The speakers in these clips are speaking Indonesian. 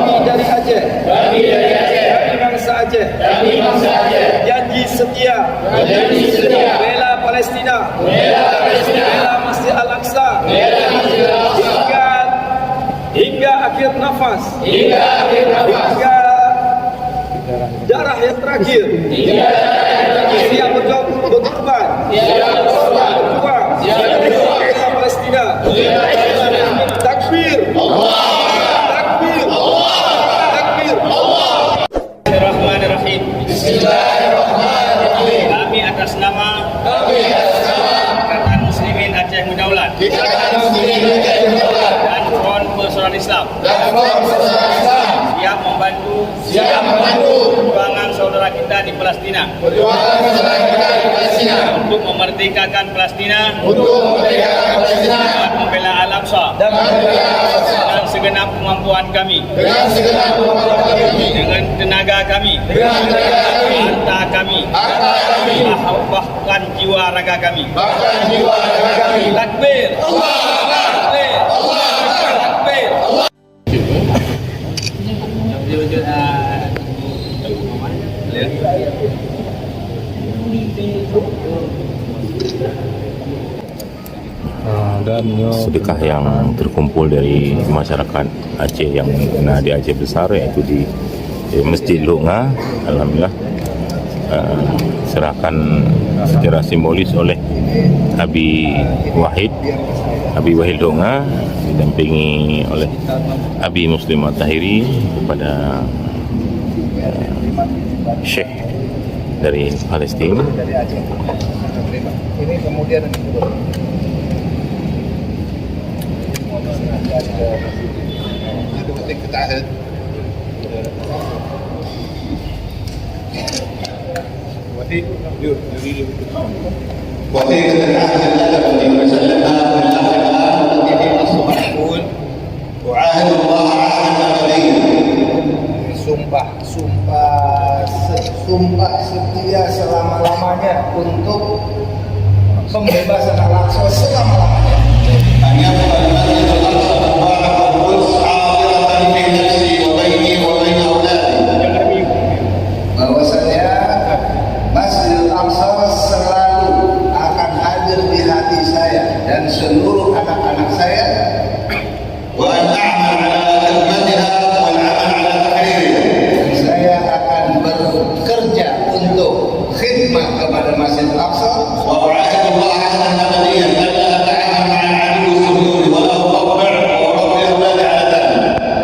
Kami dari Aceh. Kami bangsa Aceh. Janji setia. Bela Palestina. Bela Masjid Al-Aqsa. Hingga akhir nafas. Hingga darah yang terakhir. Siap berkorban. Berjuang. Bela Palestina. Takbir. Takbir. Takbir. Bismillahirrahmanirrahim. Bismillahirrahmanirrahim. Kami atas nama Ikatan Muslimin Aceh Mudaulat dan Front Persaudaraan Islam siap membantu perjuangan saudara kita di Palestina untuk memerdekakan Palestina dan membela Al-Aqsa dengan segenap kemampuan kami, dengan tenaga kami, harta kami, bahkan jiwa raga kami. Takbir. Takbir. Takbir. Sedekah yang terkumpul dari masyarakat Aceh yang kena di Aceh Besar, yaitu di Masjid Lunga, alhamdulillah serahkan secara simbolis oleh Abi Wahid Lunga didampingi oleh Abi Muslim At-Tahiri kepada Syekh dari Palestina. Ini kemudian وثيقة العهد الذي وسلمها في الآخر التي نصها يقول أعاهد الله عهدا أبديا. sumpah setia selama-lamanya untuk pembebasan Al-Aqsa selama-lamanya. أن يبقى المسجد الأقصى المبارك والقدس حاضرة في نفسي وبيني وبين أولادي. Bahwasanya Masjid Al-Aqsa selalu akan hadir di hati saya dan seluruh anak-anak saya. وأن أعمل على خدمتها والعمل على تحريرها. Saya akan bekerja untuk khidmat kepada Masjid Al-Aqsa. وأعاهد الله عهدا أبديا ألا أتعامل مع العدو الصهيوني ولا أطبع وأربي أولادي على ذلك.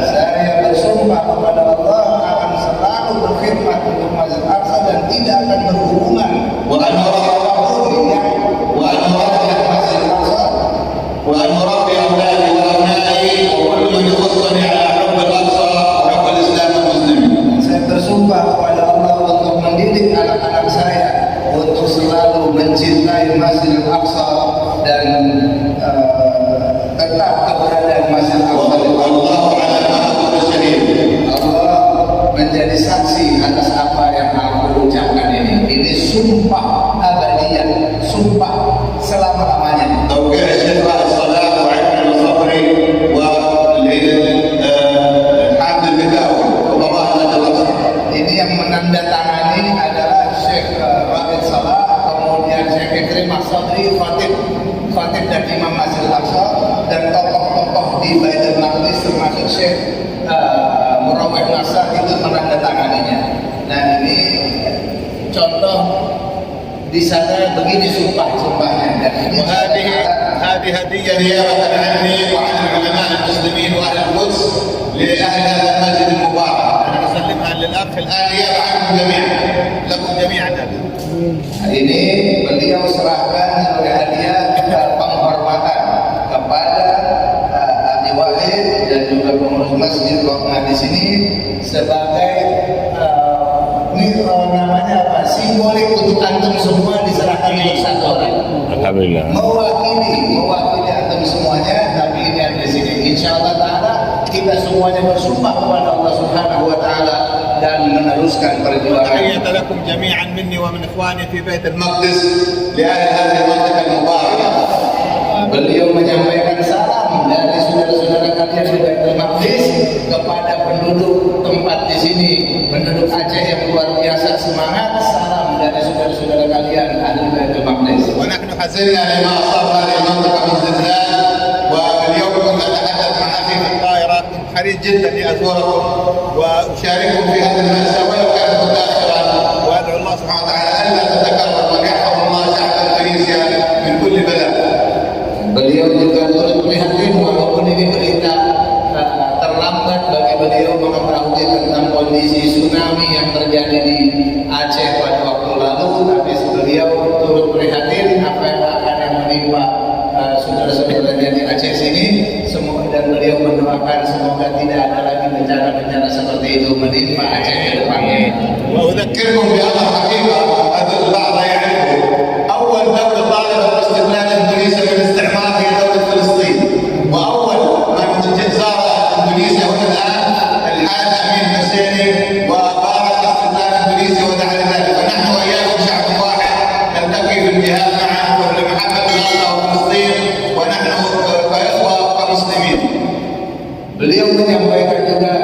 Saya bersumpah kepada Allah akan selalu berkhidmat untuk Masjid Al-Aqsa dan tidak akan berhubungan وأن أربي أولادي وأبنائي وكل من يخصني على حب الأقصى وحب الإسلام والمسلمين. Saya bersumpah kepada Allah untuk mendidik anak-anak saya untuk selalu mencintai Masjid Al-Aqsa dan tetap keberadaan Masjid Al-Aqsa. والله على ما أقول شهيد. Allah menjadi saksi atas apa yang aku ucapkan ini. Ini sumpah abadiyah, sumpah selama-lamanya. توقيع الشيخ رائد الصلاح وعلم الصبري وحامد البداوي وقضاء النجا الأقصى. Ini yang menandatangani adalah Syekh Raid Salah, kemudian Syekh Ikrimah Sadri, Khatib dan Imam Masjid Al-Aqsa, dan tokoh-tokoh di Baitul Maqdis termasuk Syekh Murawih Nasar itu menandatanganinya. Nah ini contoh di sana begini sumpahnya. Dan ini هذه هدية نيابة عني وعن العلماء المسلمين وأهل القدس لأهل هذا المسجد المبارك. أنا أسلمها للأخ الآن نيابة عنكم جميعا، لكم جميعا هذا. ini beliau serahkan sebagai hadiah penghormatan kepada Abi Wahid dan juga pengurus masjid Lokman di sini sebagai namanya apa, simbolik untuk antum semua diserahkan untuk satu orang. Alhamdulillah. Mewakili antum semuanya, tapi ini ada di sini. Insyaallah taala kita semuanya bersumpah kepada Allah Subhanahu wa taala dan meneruskan perjuangan. تحية لكم جميعا مني ومن إخواني في بيت المقدس لأهل هذه المنطقة المباركة. Beliau menyampaikan salam dari saudara-saudara latihan di Baitul Maqdis kepada penduduk tempat di sini, penduduk Aceh yang luar biasa semangat. Salam dari saudara-saudara kalian ahli Baitul Maqdis. ونحن حزنا لما أصاب هذه المنطقة من زلزال، واليوم كنت أتحدث مع أخي في الطائرة، كنت حريص جدا لأزوركم وأشارككم في هذا المأساة ولو كانت متأخرا، وأدعو الله سبحانه وتعالى ألا تتكرر، وأن يحفظ الله شعب إندونيسيا من كل بلاء. Beliau juga turut prihatin walaupun ini berita terlambat bagi beliau mengetahui tentang kondisi tsunami yang terjadi di Aceh pada waktu lalu, tapi beliau turut prihatin apa yang akan menimpa saudara-saudaranya di Aceh sini. Semoga dan beliau mendoakan semoga tidak ada lagi bencana-bencana seperti itu menimpa Aceh ke depannya. وأذكركم بأمر حقيقة البعض يعرفه، أول دولة طالبت باستقلال إندونيسيا من الاستعمار هي دولة فلسطين، وأول من زار إندونيسيا هنا الآن الحاج أمين حسيني وبارك استقلال إندونيسيا ودعا لذلك، فنحن وإياكم شعب واحد نلتقي في الجهاد معا لمحبة الأقصى وفلسطين، ونحن كإخوة وكمسلمين. Beliau menyampaikan juga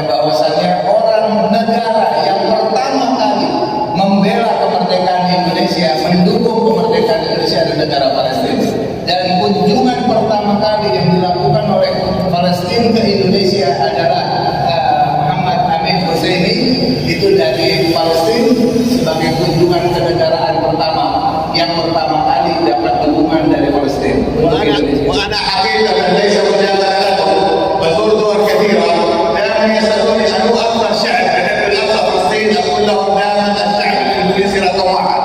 bahwasannya orang negara yang pertama kali membela kemerdekaan Indonesia, mendukung kemerdekaan Indonesia dan negara Palestina. Dan kunjungan pertama kali yang dilakukan oleh Palestina ke Indonesia adalah Muhammad Amin Husseini, itu dari Palestina sebagai kunjungan kenegaraan pertama yang pertama kali dapat dukungan dari Palestina untuk Indonesia. وأنا حقيقة ليس مجاملة لكم، بزور دول كثيرة دائما يسألوني أنه أكثر شعب يحب الأقصى فلسطين، أقول لهم دائما الشعب الإندونيسي رقم واحد.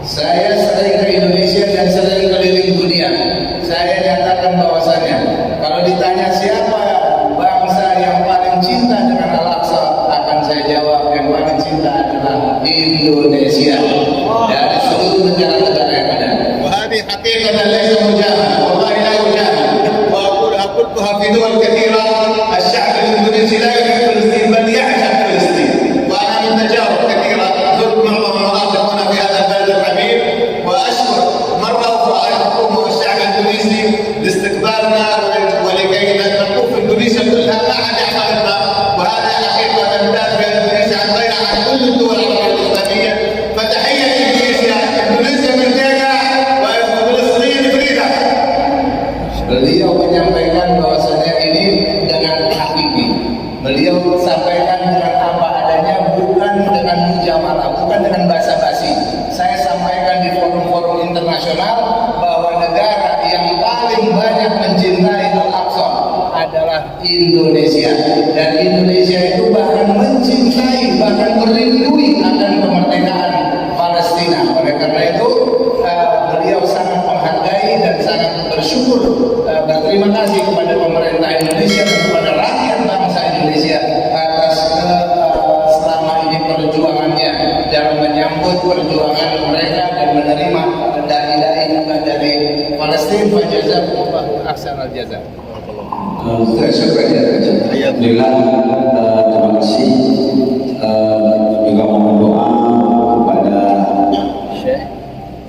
Saya sering ke Indonesia dan sering keliling dunia. Saya nyatakan bahwasannya kalau ditanya siapa bangsa yang paling cinta dengan Al-Aqsa, akan saya jawab yang paling cinta adalah Indonesia dari seluruh negara-negara yang ada. وهذه حقيقة ليس مجاملة، والله لا أجامل، وأقولها في دول كثيرة. الشعب الإندونيسي لا يحب فلسطين بل يعشق فلسطين، وأنا من تجارب كثيرة زرت معظم المناطق هنا في هذا البلد الحبيب، وأشكر مرة أخرى الحكومة والشعب الإندونيسي لاستقبالنا ولكي نقوم في إندونيسيا كلها ما حد يحترمنا، وهذا حقيقة تمتاز بها إندونيسيا عن غيرها عن كل الدول العربية الإسلامية. فتحية إندونيسيا، إندونيسيا merdeka وفلسطين فريدة. Beliau menyampaikan bahwasannya ini dengan hakiki. Beliau sampaikan dengan apa adanya, bukan dengan mujamalah, bukan dengan basa-basi. Saya sampaikan di forum-forum internasional bahwa negara yang paling banyak mencintai Al-Aqsa adalah Indonesia, dan Indonesia itu bahkan mencintai, bahkan merindui akan kemerdekaan Palestina. Oleh karena itu beliau sangat menghargai dan sangat bersyukur, berterima kasih kepada pemerintah Indonesia dan kepada rakyat bangsa Indonesia atas selama ini perjuangannya dalam menyambut perjuangan mereka dan menerima dai-dai juga dari Palestina. Fajazakumullah ahsanal jazaa. Alhamdulillah, terima kasih. Juga mohon doa kepada Syekh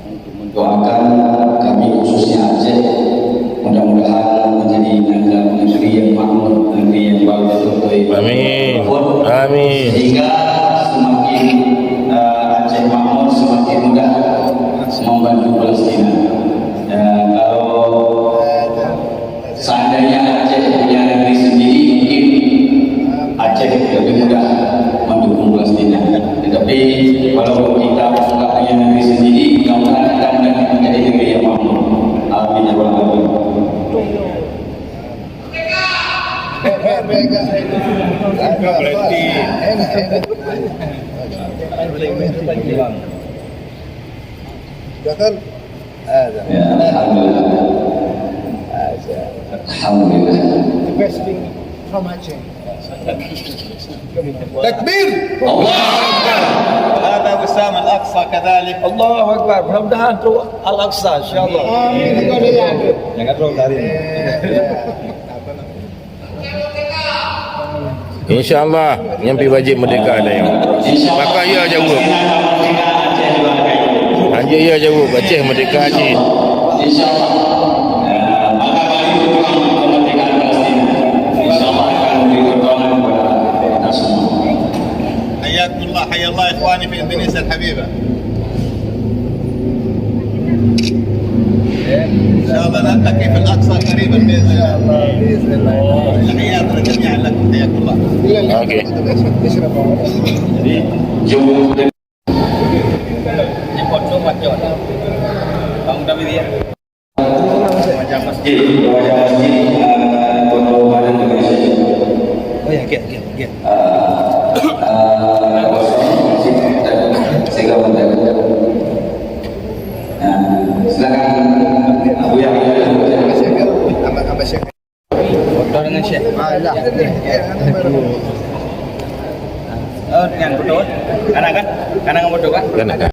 untuk mendoakan kami khususnya Aceh, mudah-mudahan menjadi negeri yang makmur, negeri yang bagus untuk Amin. Amin. sehingga semakin Aceh makmur, semakin mudah membantu Palestina. Dan kalau seandainya Aceh punya negeri sendiri, mungkin Aceh lebih mudah mendukung Palestina. Tetapi kalau kita nggak punya negeri sendiri, mudah-mudahan kita menjadi negeri yang makmur. Amin ya rabbal alamin. Ya, alhamdulillah. Alhamdulillah. Takbir! هذا وسام الأقصى كذلك. Allahu Akbar. Mudah-mudahan tu Al-Aqsa insyaallah. Jangan terlalu tarik. InsyaAllah nyampi wajib merdeka ada yang maka ia jawab hanya ia jawab Aceh merdeka Aceh. InsyaAllah. Maka kali itu نلتقي في الاقصى قريبا باذن الله. باذن الله. تحياتنا جميعا لكم حياكم الله. Okey. Jom Ini pondok macam bangun kami dia. Macam masjid. wajah masjid Pondok Badan juga saya. Oh ya, get. Sehingga bentar. Silakan Abu Yahya. Foto dengan Syekh. Oh dengan foto. Kanan kan? Kanan dengan foto kan? Kan ada.